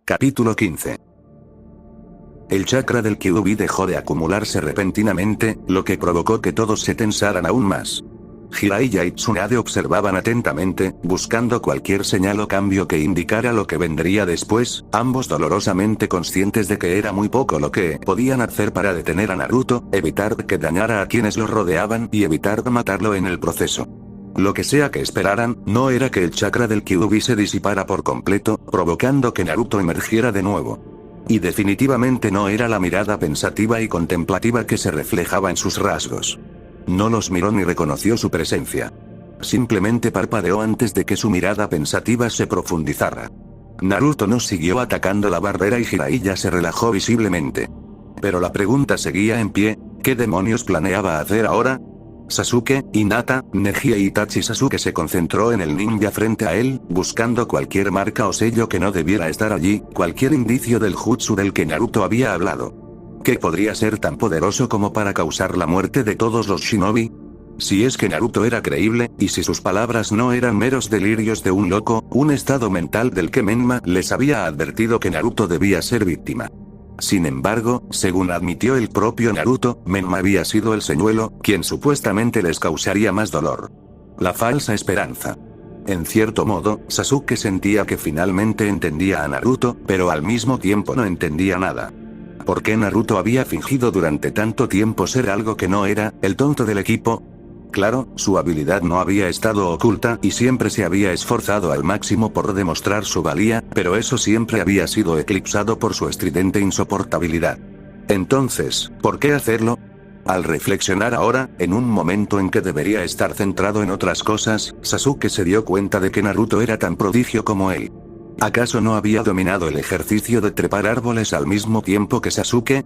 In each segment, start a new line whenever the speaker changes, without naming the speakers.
Capítulo 15. El chakra del Kyuubi dejó de acumularse repentinamente, lo que provocó que todos se tensaran aún más. Jiraiya y Tsunade observaban atentamente, buscando cualquier señal o cambio que indicara lo que vendría después, ambos dolorosamente conscientes de que era muy poco lo que podían hacer para detener a Naruto, evitar que dañara a quienes lo rodeaban y evitar matarlo en el proceso. Lo que sea que esperaran, no era que el chakra del Kyuubi se disipara por completo, provocando que Naruto emergiera de nuevo. Y definitivamente no era la mirada pensativa y contemplativa que se reflejaba en sus rasgos. No los miró ni reconoció su presencia. Simplemente parpadeó antes de que su mirada pensativa se profundizara. Naruto no siguió atacando la barrera y Jiraiya se relajó visiblemente. Pero la pregunta seguía en pie, ¿qué demonios planeaba hacer ahora? Sasuke, Hinata, Neji e Itachi. Sasuke se concentró en el ninja frente a él, buscando cualquier marca o sello que no debiera estar allí, cualquier indicio del jutsu del que Naruto había hablado. ¿Qué podría ser tan poderoso como para causar la muerte de todos los shinobi? Si es que Naruto era creíble, y si sus palabras no eran meros delirios de un loco, un estado mental del que Menma les había advertido que Naruto debía ser víctima. Sin embargo, según admitió el propio Naruto, Menma había sido el señuelo, quien supuestamente les causaría más dolor. La falsa esperanza. En cierto modo, Sasuke sentía que finalmente entendía a Naruto, pero al mismo tiempo no entendía nada. ¿Por qué Naruto había fingido durante tanto tiempo ser algo que no era, el tonto del equipo? Claro, su habilidad no había estado oculta y siempre se había esforzado al máximo por demostrar su valía, pero eso siempre había sido eclipsado por su estridente insoportabilidad. Entonces, ¿por qué hacerlo? Al reflexionar ahora, en un momento en que debería estar centrado en otras cosas, Sasuke se dio cuenta de que Naruto era tan prodigio como él. ¿Acaso no había dominado el ejercicio de trepar árboles al mismo tiempo que Sasuke?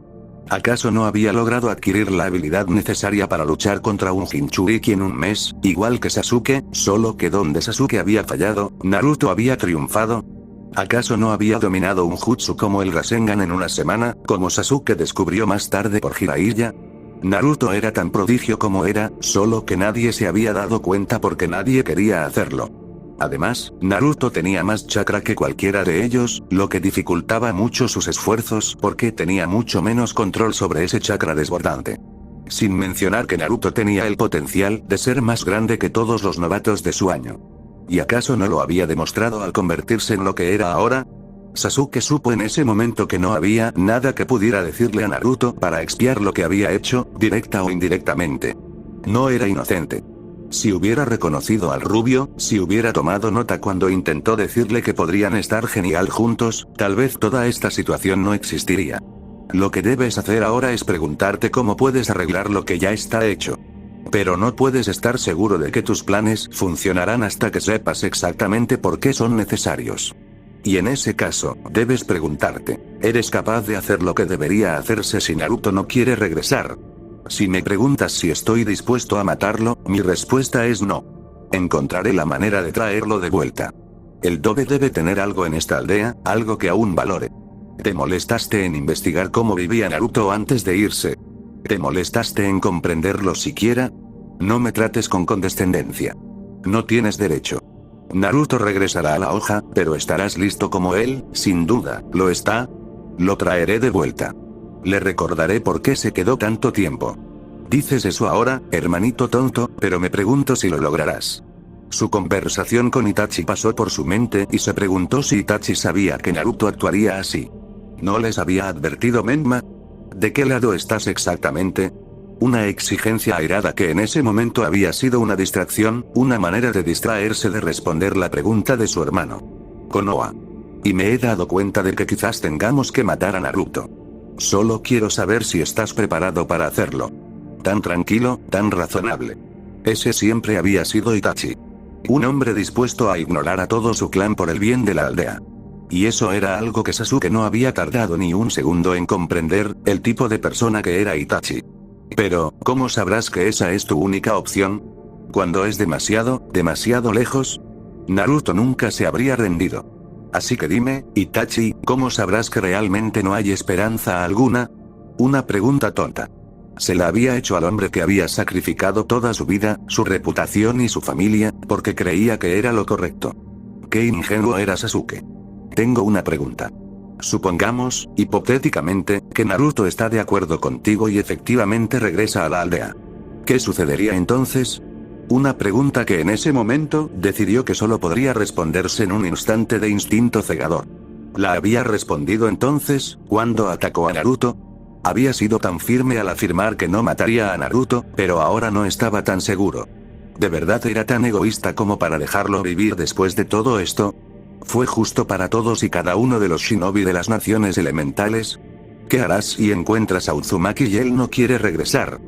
¿Acaso no había logrado adquirir la habilidad necesaria para luchar contra un Jinchuriki en un mes, igual que Sasuke, solo que donde Sasuke había fallado, Naruto había triunfado? ¿Acaso no había dominado un jutsu como el Rasengan en una semana, como Sasuke descubrió más tarde por Jiraiya? Naruto era tan prodigio como era, solo que nadie se había dado cuenta porque nadie quería hacerlo. Además, Naruto tenía más chakra que cualquiera de ellos, lo que dificultaba mucho sus esfuerzos porque tenía mucho menos control sobre ese chakra desbordante. Sin mencionar que Naruto tenía el potencial de ser más grande que todos los novatos de su año. ¿Y acaso no lo había demostrado al convertirse en lo que era ahora? Sasuke supo en ese momento que no había nada que pudiera decirle a Naruto para expiar lo que había hecho, directa o indirectamente. No era inocente. Si hubiera reconocido al rubio, si hubiera tomado nota cuando intentó decirle que podrían estar genial juntos, tal vez toda esta situación no existiría. Lo que debes hacer ahora es preguntarte cómo puedes arreglar lo que ya está hecho. Pero no puedes estar seguro de que tus planes funcionarán hasta que sepas exactamente por qué son necesarios. Y en ese caso, debes preguntarte, ¿eres capaz de hacer lo que debería hacerse si Naruto no quiere regresar? Si me preguntas si estoy dispuesto a matarlo, mi respuesta es no. Encontraré la manera de traerlo de vuelta. El Dobe debe tener algo en esta aldea, algo que aún valore. ¿Te molestaste en investigar cómo vivía Naruto antes de irse? ¿Te molestaste en comprenderlo siquiera? No me trates con condescendencia. No tienes derecho. Naruto regresará a la hoja, pero estarás listo como él, sin duda, ¿lo está? Lo traeré de vuelta. Le recordaré por qué se quedó tanto tiempo. Dices eso ahora, hermanito tonto, pero me pregunto si lo lograrás. Su conversación con Itachi pasó por su mente y se preguntó si Itachi sabía que Naruto actuaría así. ¿No les había advertido Menma? ¿De qué lado estás exactamente? Una exigencia airada que en ese momento había sido una distracción, una manera de distraerse de responder la pregunta de su hermano. Konoha. Y me he dado cuenta de que quizás tengamos que matar a Naruto. Solo quiero saber si estás preparado para hacerlo. Tan tranquilo, tan razonable. Ese siempre había sido Itachi. Un hombre dispuesto a ignorar a todo su clan por el bien de la aldea. Y eso era algo que Sasuke no había tardado ni un segundo en comprender, el tipo de persona que era Itachi. Pero, ¿cómo sabrás que esa es tu única opción? ¿Cuando es demasiado lejos? Naruto nunca se habría rendido. Así que dime, Itachi, ¿cómo sabrás que realmente no hay esperanza alguna? Una pregunta tonta. Se la había hecho al hombre que había sacrificado toda su vida, su reputación y su familia, porque creía que era lo correcto. Qué ingenuo era Sasuke. Tengo una pregunta. Supongamos, hipotéticamente, que Naruto está de acuerdo contigo y efectivamente regresa a la aldea. ¿Qué sucedería entonces? Una pregunta que en ese momento decidió que solo podría responderse en un instante de instinto cegador. ¿La había respondido entonces, cuando atacó a Naruto? Había sido tan firme al afirmar que no mataría a Naruto, pero ahora no estaba tan seguro. ¿De verdad era tan egoísta como para dejarlo vivir después de todo esto? ¿Fue justo para todos y cada uno de los shinobi de las naciones elementales? ¿Qué harás si encuentras a Uzumaki y él no quiere regresar?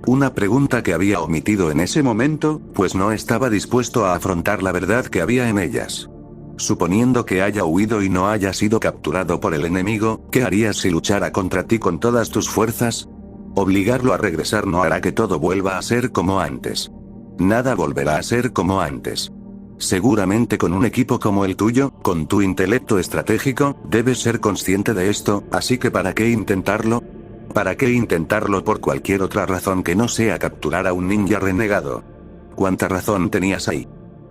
Una pregunta que había omitido en ese momento, pues no estaba dispuesto a afrontar la verdad que había en ellas. Suponiendo que haya huido y no haya sido capturado por el enemigo, ¿qué harías si luchara contra ti con todas tus fuerzas? Obligarlo a regresar no hará que todo vuelva a ser como antes. Nada volverá a ser como antes. Seguramente con un equipo como el tuyo, con tu intelecto estratégico, debes ser consciente de esto, así que ¿para qué intentarlo? ¿Para qué intentarlo por cualquier otra razón que no sea capturar a un ninja renegado? ¿Cuánta razón tenías ahí?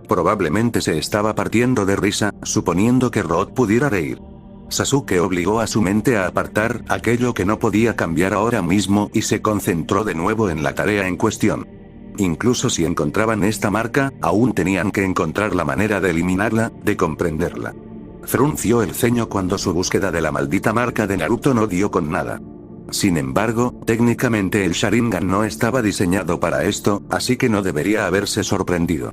Probablemente se estaba partiendo de risa, suponiendo que Rod pudiera reír. Sasuke obligó a su mente a apartar aquello que no podía cambiar ahora mismo y se concentró de nuevo en la tarea en cuestión. Incluso si encontraban esta marca, aún tenían que encontrar la manera de eliminarla, de comprenderla. Frunció el ceño cuando su búsqueda de la maldita marca de Naruto no dio con nada. Sin embargo, técnicamente el Sharingan no estaba diseñado para esto, así que no debería haberse sorprendido.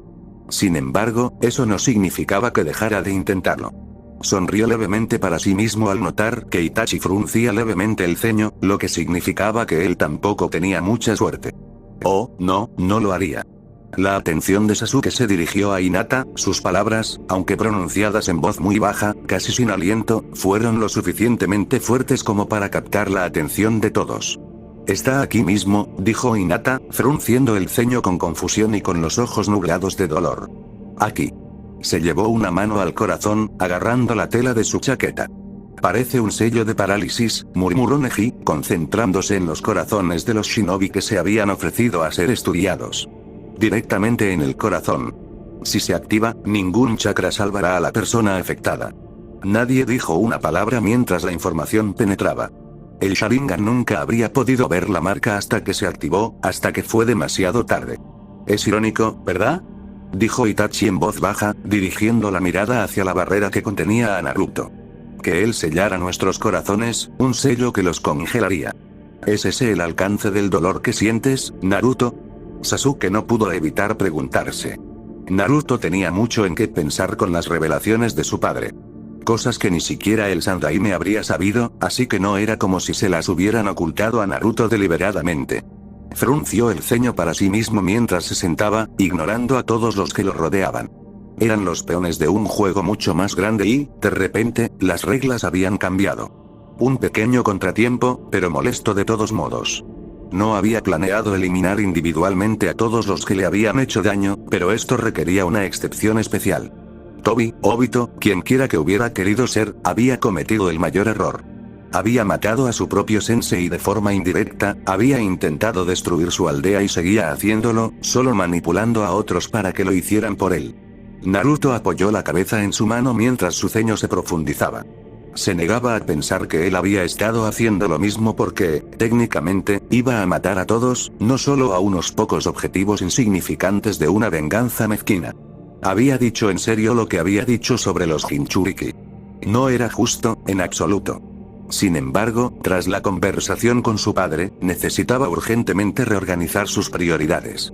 Sin embargo, eso no significaba que dejara de intentarlo. Sonrió levemente para sí mismo al notar que Itachi fruncía levemente el ceño, lo que significaba que él tampoco tenía mucha suerte. Oh, no, no lo haría. La atención de Sasuke se dirigió a Hinata, sus palabras, aunque pronunciadas en voz muy baja, casi sin aliento, fueron lo suficientemente fuertes como para captar la atención de todos. Está aquí mismo, dijo Hinata, frunciendo el ceño con confusión y con los ojos nublados de dolor. Aquí. Se llevó una mano al corazón, agarrando la tela de su chaqueta. Parece un sello de parálisis, murmuró Neji, concentrándose en los corazones de los shinobi que se habían ofrecido a ser estudiados. Directamente en el corazón. Si se activa, ningún chakra salvará a la persona afectada. Nadie dijo una palabra mientras la información penetraba. El Sharingan nunca habría podido ver la marca hasta que se activó, hasta que fue demasiado tarde. Es irónico, ¿verdad? Dijo Itachi en voz baja, dirigiendo la mirada hacia la barrera que contenía a Naruto. Que él sellara nuestros corazones, un sello que los congelaría. ¿Es ese el alcance del dolor que sientes, Naruto? Sasuke no pudo evitar preguntarse. Naruto tenía mucho en qué pensar con las revelaciones de su padre. Cosas que ni siquiera el Sandaime habría sabido, así que no era como si se las hubieran ocultado a Naruto deliberadamente. Frunció el ceño para sí mismo mientras se sentaba, ignorando a todos los que lo rodeaban. Eran los peones de un juego mucho más grande y, de repente, las reglas habían cambiado. Un pequeño contratiempo, pero molesto de todos modos. No había planeado eliminar individualmente a todos los que le habían hecho daño, pero esto requería una excepción especial. Tobi, Obito, quienquiera que hubiera querido ser, había cometido el mayor error. Había matado a su propio sensei de forma indirecta, había intentado destruir su aldea y seguía haciéndolo, solo manipulando a otros para que lo hicieran por él. Naruto apoyó la cabeza en su mano mientras su ceño se profundizaba. Se negaba a pensar que él había estado haciendo lo mismo porque, técnicamente, iba a matar a todos, no solo a unos pocos objetivos insignificantes de una venganza mezquina. Había dicho en serio lo que había dicho sobre los Jinchuriki. No era justo, en absoluto. Sin embargo, tras la conversación con su padre, necesitaba urgentemente reorganizar sus prioridades.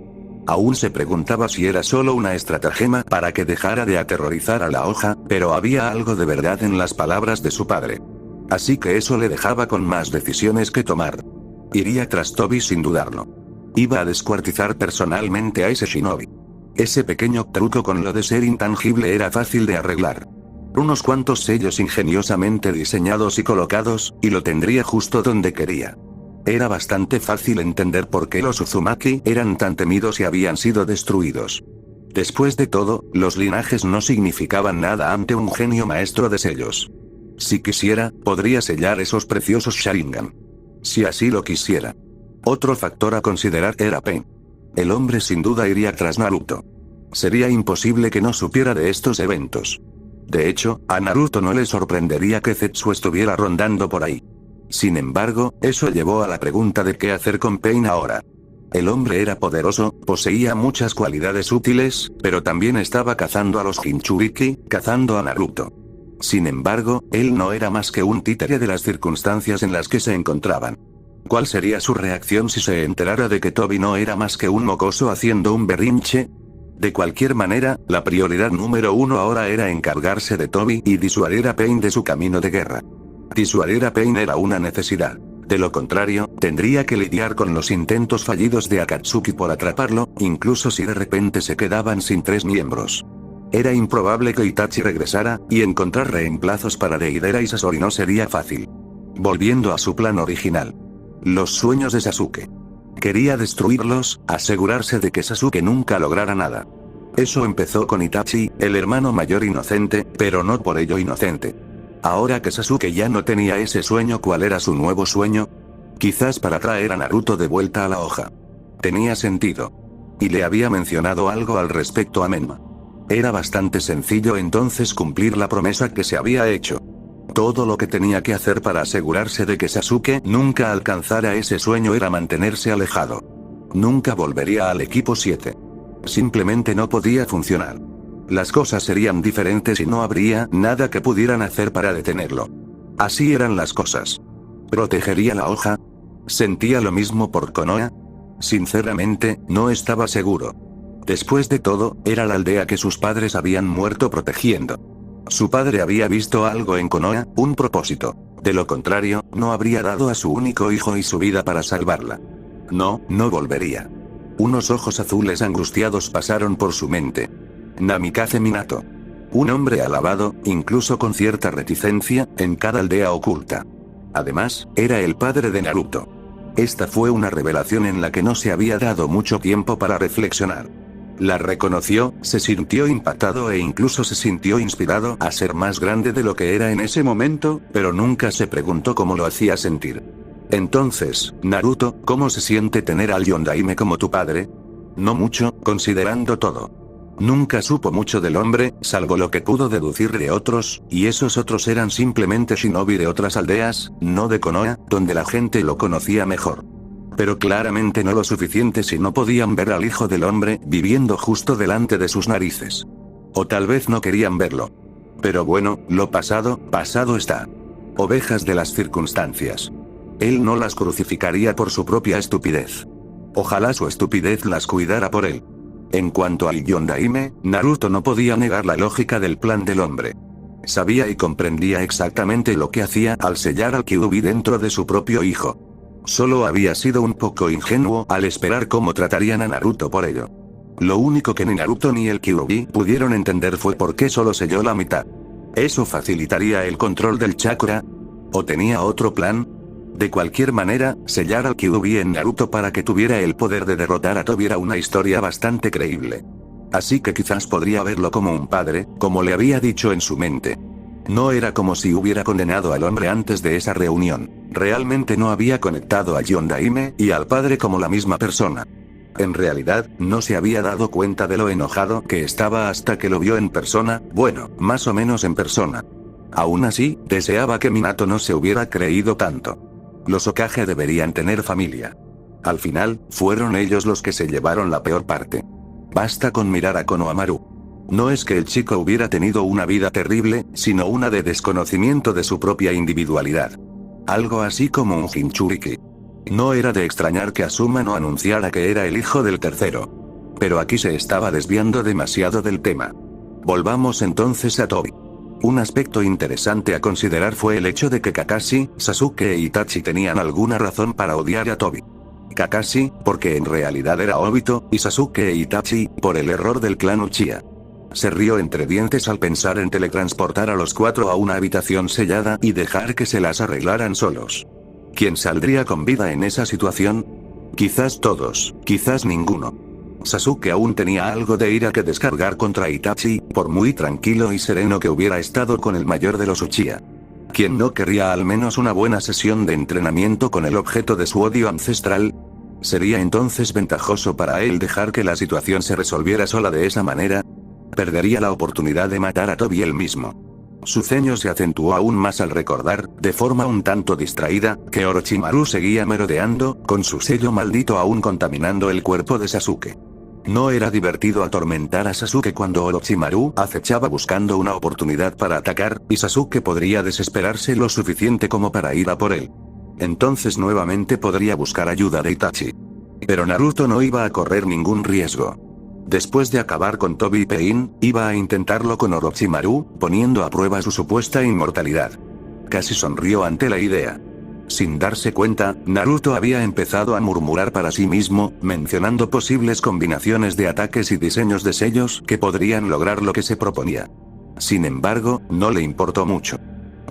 Aún se preguntaba si era solo una estratagema para que dejara de aterrorizar a la hoja, pero había algo de verdad en las palabras de su padre. Así que eso le dejaba con más decisiones que tomar. Iría tras Tobi sin dudarlo. Iba a descuartizar personalmente a ese shinobi. Ese pequeño truco con lo de ser intangible era fácil de arreglar. Unos cuantos sellos ingeniosamente diseñados y colocados, y lo tendría justo donde quería. Era bastante fácil entender por qué los Uzumaki eran tan temidos y habían sido destruidos. Después de todo, los linajes no significaban nada ante un genio maestro de sellos. Si quisiera, podría sellar esos preciosos Sharingan. Si así lo quisiera. Otro factor a considerar era Pain. El hombre sin duda iría tras Naruto. Sería imposible que no supiera de estos eventos. De hecho, a Naruto no le sorprendería que Zetsu estuviera rondando por ahí. Sin embargo, eso llevó a la pregunta de qué hacer con Pain ahora. El hombre era poderoso, poseía muchas cualidades útiles, pero también estaba cazando a los Jinchuriki, cazando a Naruto. Sin embargo, él no era más que un títere de las circunstancias en las que se encontraban. ¿Cuál sería su reacción si se enterara de que Tobi no era más que un mocoso haciendo un berrinche? De cualquier manera, la prioridad número 1 ahora era encargarse de Tobi y disuadir a Pain de su camino de guerra. Disuadir a Pain era una necesidad. De lo contrario, tendría que lidiar con los intentos fallidos de Akatsuki por atraparlo, incluso si de repente se quedaban sin 3 miembros. Era improbable que Itachi regresara, y encontrar reemplazos para Deidara y Sasori no sería fácil. Volviendo a su plan original. Los sueños de Sasuke. Quería destruirlos, asegurarse de que Sasuke nunca lograra nada. Eso empezó con Itachi, el hermano mayor inocente, pero no por ello inocente. Ahora que Sasuke ya no tenía ese sueño, ¿cuál era su nuevo sueño? Quizás para traer a Naruto de vuelta a la hoja. Tenía sentido. Y le había mencionado algo al respecto a Menma. Era bastante sencillo entonces cumplir la promesa que se había hecho. Todo lo que tenía que hacer para asegurarse de que Sasuke nunca alcanzara ese sueño era mantenerse alejado. Nunca volvería al equipo 7. Simplemente no podía funcionar. Las cosas serían diferentes y no habría nada que pudieran hacer para detenerlo. Así eran las cosas. ¿Protegería la hoja? ¿Sentía lo mismo por Konoha? Sinceramente, no estaba seguro. Después de todo, era la aldea que sus padres habían muerto protegiendo. Su padre había visto algo en Konoha, un propósito. De lo contrario, no habría dado a su único hijo y su vida para salvarla. No volvería. Unos ojos azules angustiados pasaron por su mente. Namikaze Minato. Un hombre alabado, incluso con cierta reticencia, en cada aldea oculta. Además, era el padre de Naruto. Esta fue una revelación en la que no se había dado mucho tiempo para reflexionar. La reconoció, se sintió impactado e incluso se sintió inspirado a ser más grande de lo que era en ese momento, pero nunca se preguntó cómo lo hacía sentir. Entonces, Naruto, ¿cómo se siente tener al Yondaime como tu padre? No mucho, considerando todo. Nunca supo mucho del hombre, salvo lo que pudo deducir de otros, y esos otros eran simplemente shinobi de otras aldeas, no de Konoha, donde la gente lo conocía mejor. Pero claramente no lo suficiente si no podían ver al hijo del hombre viviendo justo delante de sus narices. O tal vez no querían verlo. Pero bueno, lo pasado, pasado está. Ovejas de las circunstancias. Él no las crucificaría por su propia estupidez. Ojalá su estupidez las cuidara por él. En cuanto al Yondaime, Naruto no podía negar la lógica del plan del hombre. Sabía y comprendía exactamente lo que hacía al sellar al Kyuubi dentro de su propio hijo. Solo había sido un poco ingenuo al esperar cómo tratarían a Naruto por ello. Lo único que ni Naruto ni el Kyuubi pudieron entender fue por qué solo selló la mitad. ¿Eso facilitaría el control del chakra? ¿O tenía otro plan? De cualquier manera, sellar al Kyuubi en Naruto para que tuviera el poder de derrotar a Tobi era una historia bastante creíble. Así que quizás podría verlo como un padre, como le había dicho en su mente. No era como si hubiera condenado al hombre antes de esa reunión. Realmente no había conectado a Yondaime y al padre como la misma persona. En realidad, no se había dado cuenta de lo enojado que estaba hasta que lo vio en persona, bueno, más o menos en persona. Aún así, deseaba que Minato no se hubiera creído tanto. Los Hokage deberían tener familia. Al final, fueron ellos los que se llevaron la peor parte. Basta con mirar a Konohamaru. No es que el chico hubiera tenido una vida terrible, sino una de desconocimiento de su propia individualidad. Algo así como un Jinchuriki. No era de extrañar que Asuma no anunciara que era el hijo del tercero. Pero aquí se estaba desviando demasiado del tema. Volvamos entonces a Tobi. Un aspecto interesante a considerar fue el hecho de que Kakashi, Sasuke e Itachi tenían alguna razón para odiar a Tobi. Kakashi, porque en realidad era Obito, y Sasuke e Itachi, por el error del clan Uchiha. Se rió entre dientes al pensar en teletransportar a los 4 a una habitación sellada y dejar que se las arreglaran solos. ¿Quién saldría con vida en esa situación? Quizás todos, quizás ninguno. Sasuke aún tenía algo de ira que descargar contra Itachi, por muy tranquilo y sereno que hubiera estado con el mayor de los Uchiha. ¿Quién no querría al menos una buena sesión de entrenamiento con el objeto de su odio ancestral? ¿Sería entonces ventajoso para él dejar que la situación se resolviera sola de esa manera? perdería la oportunidad de matar a Tobi él mismo. Su ceño se acentuó aún más al recordar, de forma un tanto distraída, que Orochimaru seguía merodeando, con su sello maldito aún contaminando el cuerpo de Sasuke. No era divertido atormentar a Sasuke cuando Orochimaru acechaba buscando una oportunidad para atacar, y Sasuke podría desesperarse lo suficiente como para ir a por él. Entonces nuevamente podría buscar ayuda de Itachi. Pero Naruto no iba a correr ningún riesgo. Después de acabar con Tobi y Pain, iba a intentarlo con Orochimaru, poniendo a prueba su supuesta inmortalidad. Casi sonrió ante la idea. Sin darse cuenta, Naruto había empezado a murmurar para sí mismo, mencionando posibles combinaciones de ataques y diseños de sellos que podrían lograr lo que se proponía. Sin embargo, no le importó mucho.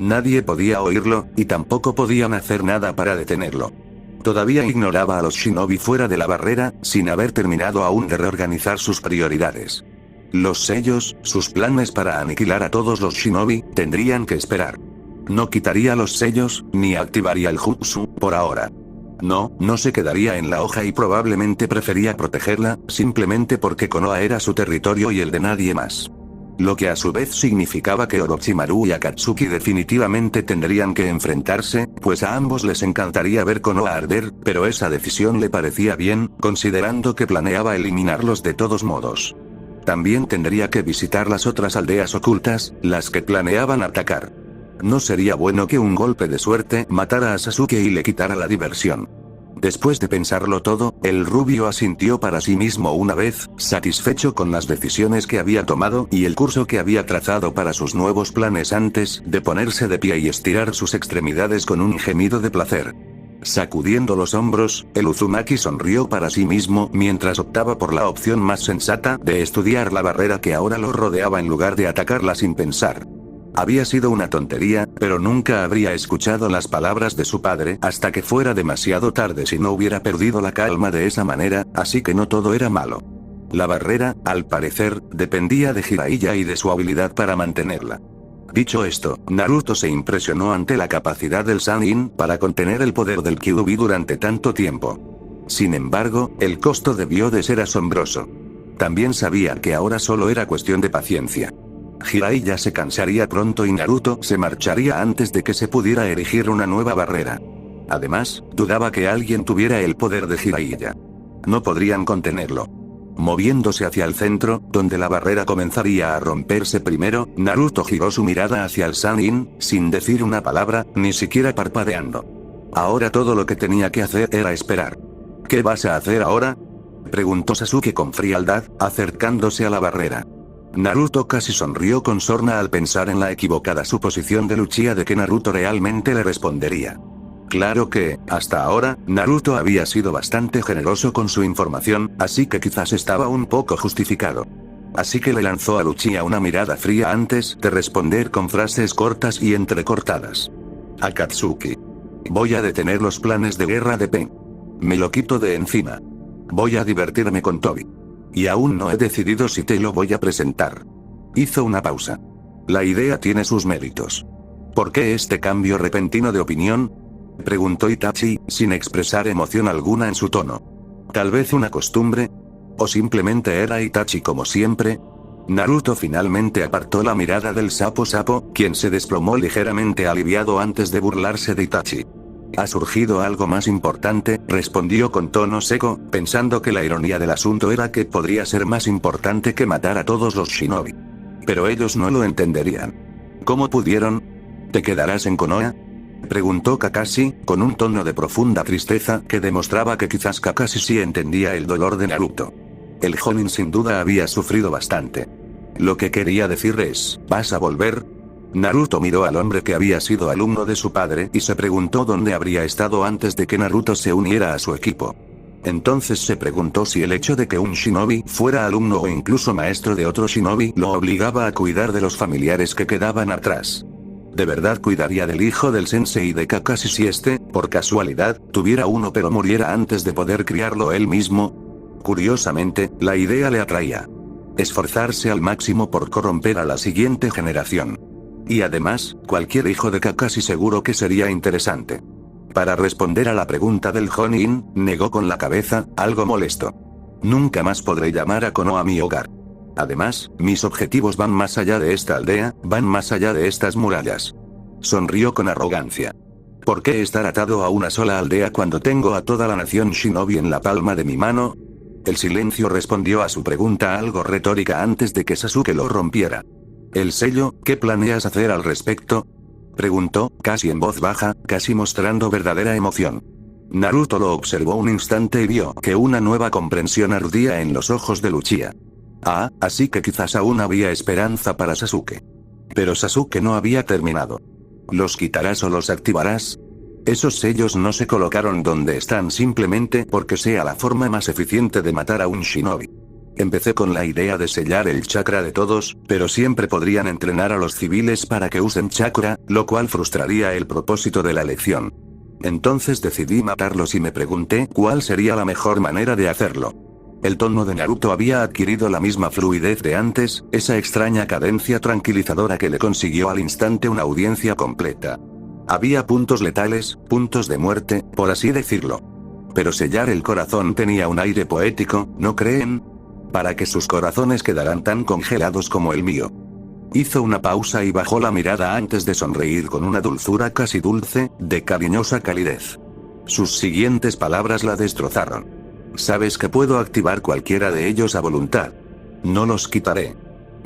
Nadie podía oírlo, y tampoco podían hacer nada para detenerlo. Todavía ignoraba a los shinobi fuera de la barrera, sin haber terminado aún de reorganizar sus prioridades. Los sellos, sus planes para aniquilar a todos los shinobi, tendrían que esperar. No quitaría los sellos, ni activaría el jutsu, por ahora. No se quedaría en la hoja y probablemente prefería protegerla, simplemente porque Konoha era su territorio y el de nadie más. Lo que a su vez significaba que Orochimaru y Akatsuki definitivamente tendrían que enfrentarse, pues a ambos les encantaría ver Konoha arder, pero esa decisión le parecía bien, considerando que planeaba eliminarlos de todos modos. También tendría que visitar las otras aldeas ocultas, las que planeaban atacar. No sería bueno que un golpe de suerte matara a Sasuke y le quitara la diversión. Después de pensarlo todo, el rubio asintió para sí mismo una vez, satisfecho con las decisiones que había tomado y el curso que había trazado para sus nuevos planes antes de ponerse de pie y estirar sus extremidades con un gemido de placer. Sacudiendo los hombros, el Uzumaki sonrió para sí mismo mientras optaba por la opción más sensata de estudiar la barrera que ahora lo rodeaba en lugar de atacarla sin pensar. Había sido una tontería, pero nunca habría escuchado las palabras de su padre hasta que fuera demasiado tarde si no hubiera perdido la calma de esa manera, así que no todo era malo. La barrera, al parecer, dependía de Jiraiya y de su habilidad para mantenerla. Dicho esto, Naruto se impresionó ante la capacidad del Sannin para contener el poder del Kyuubi durante tanto tiempo. Sin embargo, el costo debió de ser asombroso. También sabía que ahora solo era cuestión de paciencia. Jiraiya se cansaría pronto y Naruto se marcharía antes de que se pudiera erigir una nueva barrera. Además, dudaba que alguien tuviera el poder de Jiraiya. No podrían contenerlo. Moviéndose hacia el centro, donde la barrera comenzaría a romperse primero, Naruto giró su mirada hacia el Sannin, sin decir una palabra, ni siquiera parpadeando. Ahora todo lo que tenía que hacer era esperar. ¿Qué vas a hacer ahora?, preguntó Sasuke con frialdad, acercándose a la barrera. Naruto casi sonrió con sorna al pensar en la equivocada suposición de Uchiha de que Naruto realmente le respondería. Claro que, hasta ahora, Naruto había sido bastante generoso con su información, así que quizás estaba un poco justificado. Así que le lanzó a Uchiha una mirada fría antes de responder con frases cortas y entrecortadas. Akatsuki. Voy a detener los planes de guerra de Pain. Me lo quito de encima. Voy a divertirme con Tobi. Y aún no he decidido si te lo voy a presentar. Hizo una pausa. La idea tiene sus méritos. ¿Por qué este cambio repentino de opinión?, preguntó Itachi, sin expresar emoción alguna en su tono. ¿Tal vez una costumbre? ¿O simplemente era Itachi como siempre? Naruto finalmente apartó la mirada del sapo, quien se desplomó ligeramente aliviado antes de burlarse de Itachi. ¿Ha surgido algo más importante?, respondió con tono seco, pensando que la ironía del asunto era que podría ser más importante que matar a todos los shinobi. Pero ellos no lo entenderían. ¿Cómo pudieron? ¿Te quedarás en Konoha?, preguntó Kakashi, con un tono de profunda tristeza que demostraba que quizás Kakashi sí entendía el dolor de Naruto. El jonin sin duda había sufrido bastante. Lo que quería decir es, ¿vas a volver? Naruto miró al hombre que había sido alumno de su padre y se preguntó dónde habría estado antes de que Naruto se uniera a su equipo. Entonces se preguntó si el hecho de que un shinobi fuera alumno o incluso maestro de otro shinobi lo obligaba a cuidar de los familiares que quedaban atrás. ¿De verdad cuidaría del hijo del sensei de Kakashi si este, por casualidad, tuviera uno pero muriera antes de poder criarlo él mismo? Curiosamente, la idea le atraía. Esforzarse al máximo por corromper a la siguiente generación. Y además, cualquier hijo de Kakashi seguro que sería interesante. Para responder a la pregunta del jonin, negó con la cabeza, algo molesto. Nunca más podré llamar a Konoha mi hogar. Además, mis objetivos van más allá de esta aldea, van más allá de estas murallas. Sonrió con arrogancia. ¿Por qué estar atado a una sola aldea cuando tengo a toda la nación shinobi en la palma de mi mano? El silencio respondió a su pregunta algo retórica antes de que Sasuke lo rompiera. ¿El sello? ¿Qué planeas hacer al respecto?, preguntó, casi en voz baja, casi mostrando verdadera emoción. Naruto lo observó un instante y vio que una nueva comprensión ardía en los ojos de Uchiha. Ah, así que quizás aún había esperanza para Sasuke. Pero Sasuke no había terminado. ¿Los quitarás o los activarás? Esos sellos no se colocaron donde están simplemente porque sea la forma más eficiente de matar a un shinobi. Empecé con la idea de sellar el chakra de todos, pero siempre podrían entrenar a los civiles para que usen chakra, lo cual frustraría el propósito de la lección. Entonces decidí matarlos y me pregunté cuál sería la mejor manera de hacerlo. El tono de Naruto había adquirido la misma fluidez de antes, esa extraña cadencia tranquilizadora que le consiguió al instante una audiencia completa. Había puntos letales, puntos de muerte, por así decirlo. Pero sellar el corazón tenía un aire poético, ¿no creen? Para que sus corazones quedaran tan congelados como el mío. Hizo una pausa y bajó la mirada antes de sonreír con una dulzura casi dulce, de cariñosa calidez. Sus siguientes palabras la destrozaron. Sabes que puedo activar cualquiera de ellos a voluntad. No los quitaré.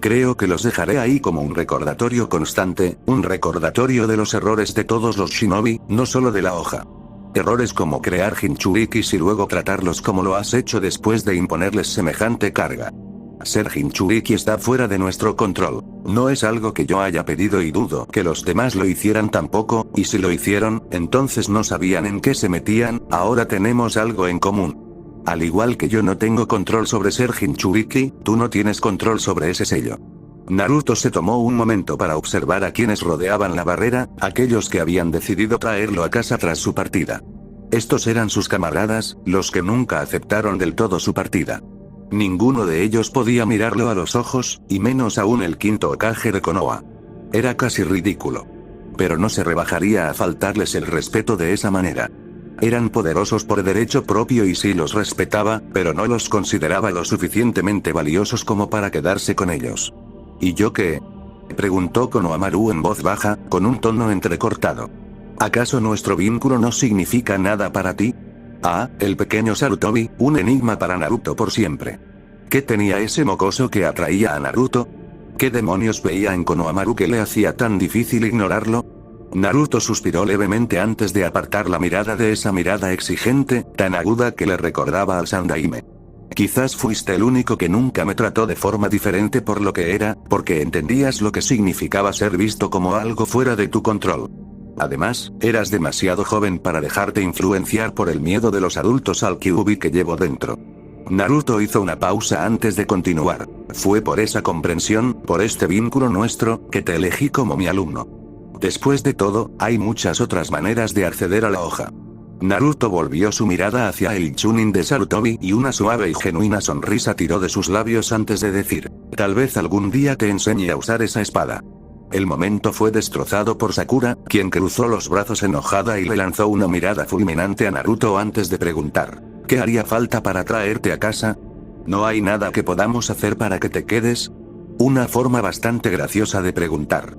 Creo que los dejaré ahí como un recordatorio constante, un recordatorio de los errores de todos los shinobi, no solo de la hoja. Errores como crear Jinchurikis y luego tratarlos como lo has hecho después de imponerles semejante carga. Ser Jinchuriki está fuera de nuestro control. No es algo que yo haya pedido y dudo que los demás lo hicieran tampoco, y si lo hicieron, entonces no sabían en qué se metían. Ahora tenemos algo en común. Al igual que yo no tengo control sobre ser Jinchuriki, tú no tienes control sobre ese sello. Naruto se tomó un momento para observar a quienes rodeaban la barrera, aquellos que habían decidido traerlo a casa tras su partida. Estos eran sus camaradas, los que nunca aceptaron del todo su partida. Ninguno de ellos podía mirarlo a los ojos, y menos aún el quinto Hokage de Konoha. Era casi ridículo. Pero no se rebajaría a faltarles el respeto de esa manera. Eran poderosos por derecho propio y sí los respetaba, pero no los consideraba lo suficientemente valiosos como para quedarse con ellos. ¿Y yo qué?, preguntó Konohamaru en voz baja, con un tono entrecortado. ¿Acaso nuestro vínculo no significa nada para ti? Ah, el pequeño Sarutobi, un enigma para Naruto por siempre. ¿Qué tenía ese mocoso que atraía a Naruto? ¿Qué demonios veía en Konohamaru que le hacía tan difícil ignorarlo? Naruto suspiró levemente antes de apartar la mirada de esa mirada exigente, tan aguda que le recordaba al Sandaime. Quizás fuiste el único que nunca me trató de forma diferente por lo que era, porque entendías lo que significaba ser visto como algo fuera de tu control. Además, eras demasiado joven para dejarte influenciar por el miedo de los adultos al Kyuubi que llevo dentro. Naruto hizo una pausa antes de continuar. Fue por esa comprensión, por este vínculo nuestro, que te elegí como mi alumno. Después de todo, hay muchas otras maneras de acceder a la hoja. Naruto volvió su mirada hacia el Chunin de Sarutobi y una suave y genuina sonrisa tiró de sus labios antes de decir, tal vez algún día te enseñe a usar esa espada. El momento fue destrozado por Sakura, quien cruzó los brazos enojada y le lanzó una mirada fulminante a Naruto antes de preguntar, ¿qué haría falta para traerte a casa? ¿No hay nada que podamos hacer para que te quedes? Una forma bastante graciosa de preguntar.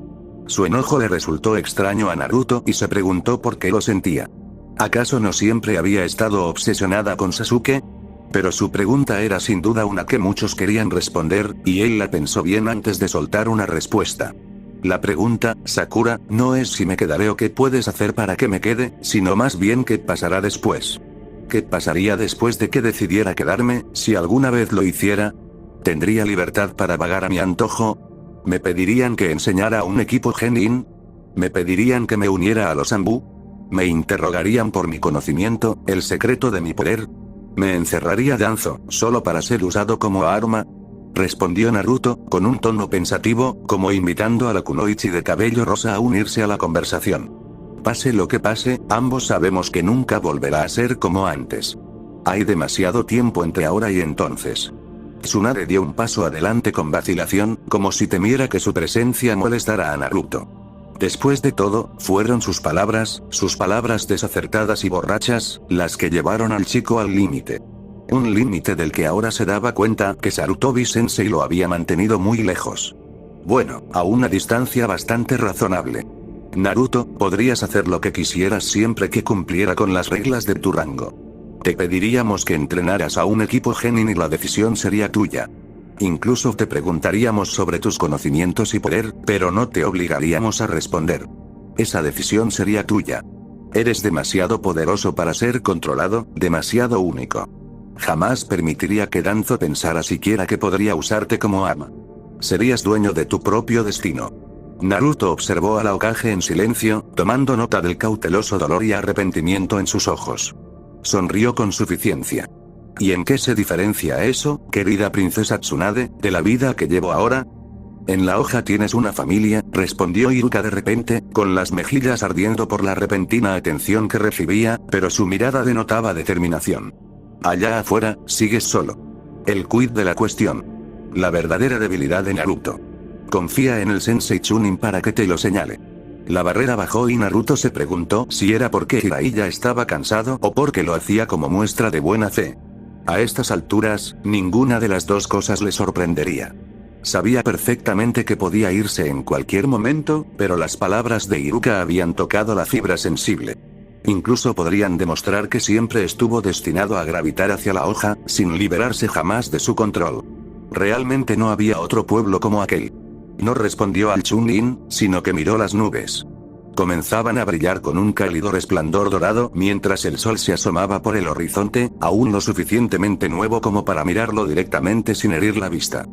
Su enojo le resultó extraño a Naruto y se preguntó por qué lo sentía. ¿Acaso no siempre había estado obsesionada con Sasuke? Pero su pregunta era sin duda una que muchos querían responder, y él la pensó bien antes de soltar una respuesta. La pregunta, Sakura, no es si me quedaré o qué puedes hacer para que me quede, sino más bien qué pasará después. ¿Qué pasaría después de que decidiera quedarme, si alguna vez lo hiciera? ¿Tendría libertad para vagar a mi antojo? ¿Me pedirían que enseñara a un equipo Genin? ¿Me pedirían que me uniera a los Anbu? ¿Me interrogarían por mi conocimiento, el secreto de mi poder? ¿Me encerraría Danzo, solo para ser usado como arma? Respondió Naruto, con un tono pensativo, como invitando a la kunoichi de cabello rosa a unirse a la conversación. Pase lo que pase, ambos sabemos que nunca volverá a ser como antes. Hay demasiado tiempo entre ahora y entonces. Tsunade dio un paso adelante con vacilación, como si temiera que su presencia molestara a Naruto. Después de todo, fueron sus palabras desacertadas y borrachas, las que llevaron al chico al límite. un límite del que ahora se daba cuenta que Sarutobi-sensei lo había mantenido muy lejos. Bueno, a una distancia bastante razonable. Naruto, podrías hacer lo que quisieras siempre que cumpliera con las reglas de tu rango. Te pediríamos que entrenaras a un equipo genin y la decisión sería tuya. Incluso te preguntaríamos sobre tus conocimientos y poder, pero no te obligaríamos a responder. Esa decisión sería tuya. Eres demasiado poderoso para ser controlado, demasiado único. Jamás permitiría que Danzo pensara siquiera que podría usarte como ama. Serías dueño de tu propio destino. Naruto observó al Hokage en silencio, tomando nota del cauteloso dolor y arrepentimiento en sus ojos. Sonrió con suficiencia. ¿Y en qué se diferencia eso, querida princesa Tsunade, de la vida que llevo ahora? En la hoja tienes una familia, respondió Iruka de repente, con las mejillas ardiendo por la repentina atención que recibía, pero su mirada denotaba determinación. Allá afuera, sigues solo. El quid de la cuestión. La verdadera debilidad de Naruto. Confía en el Sensei Chunin para que te lo señale. La barrera bajó y Naruto se preguntó si era porque Jiraiya estaba cansado o porque lo hacía como muestra de buena fe. A estas alturas, ninguna de las dos cosas le sorprendería. Sabía perfectamente que podía irse en cualquier momento, pero las palabras de Iruka habían tocado la fibra sensible. Incluso podrían demostrar que siempre estuvo destinado a gravitar hacia la hoja, sin liberarse jamás de su control. Realmente no había otro pueblo como aquel. No respondió al Chunin, sino que miró las nubes. Comenzaban a brillar con un cálido resplandor dorado mientras el sol se asomaba por el horizonte, aún lo suficientemente nuevo como para mirarlo directamente sin herir la vista.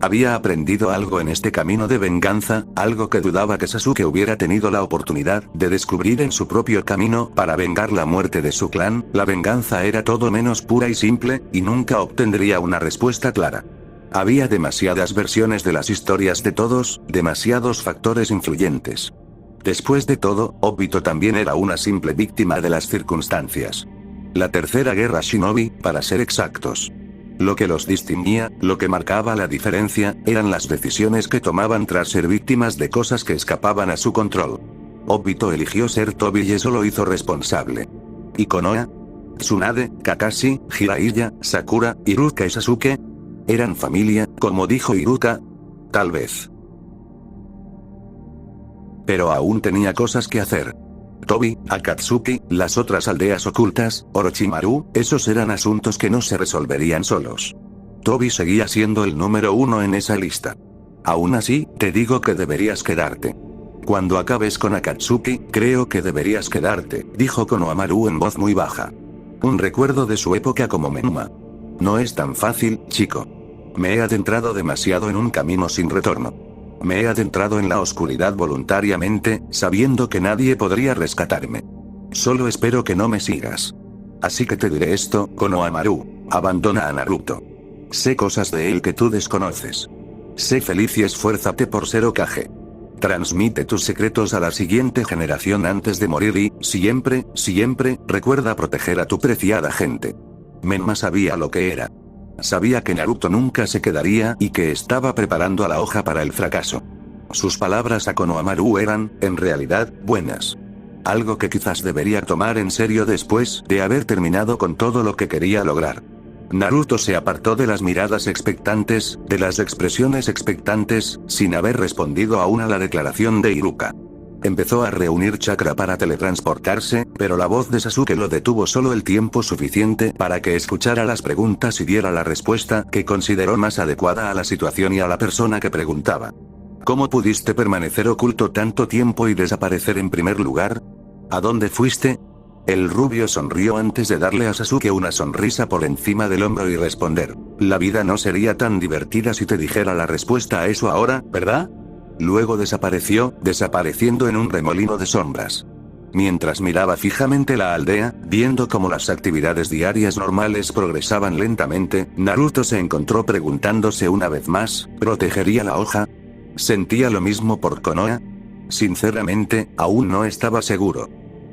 Había aprendido algo en este camino de venganza, algo que dudaba que Sasuke hubiera tenido la oportunidad de descubrir en su propio camino para vengar la muerte de su clan. La venganza era todo menos pura y simple, y nunca obtendría una respuesta clara. Había demasiadas versiones de las historias de todos, demasiados factores influyentes. Después de todo, Obito también era una simple víctima de las circunstancias. La tercera guerra shinobi, para ser exactos. Lo que los distinguía, lo que marcaba la diferencia, eran las decisiones que tomaban tras ser víctimas de cosas que escapaban a su control. Obito eligió ser Tobi y eso lo hizo responsable. ¿Y Konoha? Tsunade, Kakashi, Jiraiya, Sakura, Iruka y Sasuke? ¿Eran familia, como dijo Iruka? Tal vez. Pero aún tenía cosas que hacer. Tobi, Akatsuki, las otras aldeas ocultas, Orochimaru, esos eran asuntos que no se resolverían solos. Tobi seguía siendo el número 1 en esa lista. Aún así, te digo que deberías quedarte. Cuando acabes con Akatsuki, creo que deberías quedarte, dijo Konohamaru en voz muy baja. Un recuerdo de su época como Menma. No es tan fácil, chico. Me he adentrado demasiado en un camino sin retorno. Me he adentrado en la oscuridad voluntariamente, sabiendo que nadie podría rescatarme. Solo espero que no me sigas. Así que te diré esto, Konohamaru, abandona a Naruto. Sé cosas de él que tú desconoces. Sé feliz y esfuérzate por ser Hokage. Transmite tus secretos a la siguiente generación antes de morir y, siempre, recuerda proteger a tu preciada gente. Menma sabía lo que era. Sabía que Naruto nunca se quedaría y que estaba preparando a la hoja para el fracaso. Sus palabras a Konohamaru eran, en realidad, buenas. Algo que quizás debería tomar en serio después de haber terminado con todo lo que quería lograr. Naruto se apartó de las miradas expectantes, de las expresiones expectantes, sin haber respondido aún a la declaración de Iruka. Empezó a reunir chakra para teletransportarse, pero la voz de Sasuke lo detuvo solo el tiempo suficiente para que escuchara las preguntas y diera la respuesta que consideró más adecuada a la situación y a la persona que preguntaba. ¿Cómo pudiste permanecer oculto tanto tiempo y desaparecer en primer lugar? ¿A dónde fuiste? El rubio sonrió antes de darle a Sasuke una sonrisa por encima del hombro y responder. La vida no sería tan divertida si te dijera la respuesta a eso ahora, ¿verdad? Luego desapareció, desapareciendo en un remolino de sombras. Mientras miraba fijamente la aldea, viendo cómo las actividades diarias normales progresaban lentamente, Naruto se encontró preguntándose una vez más, ¿protegería la hoja? ¿Sentía lo mismo por Konoha? Sinceramente, aún no estaba seguro.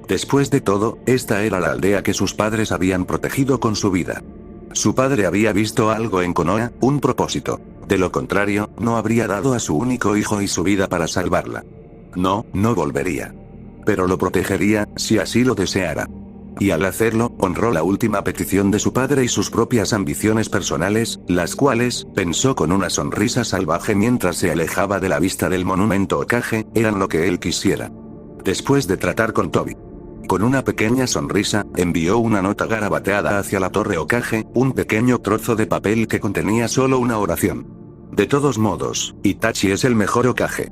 Después de todo, esta era la aldea que sus padres habían protegido con su vida. Su padre había visto algo en Konoha, un propósito. De lo contrario, no habría dado a su único hijo y su vida para salvarla. No volvería. Pero lo protegería, si así lo deseara. Y al hacerlo, honró la última petición de su padre y sus propias ambiciones personales, las cuales, pensó con una sonrisa salvaje mientras se alejaba de la vista del monumento Hokage, eran lo que él quisiera. Después de tratar con Tobi, con una pequeña sonrisa, envió una nota garabateada hacia la torre Hokage, un pequeño trozo de papel que contenía solo una oración. De todos modos, Itachi es el mejor Hokage.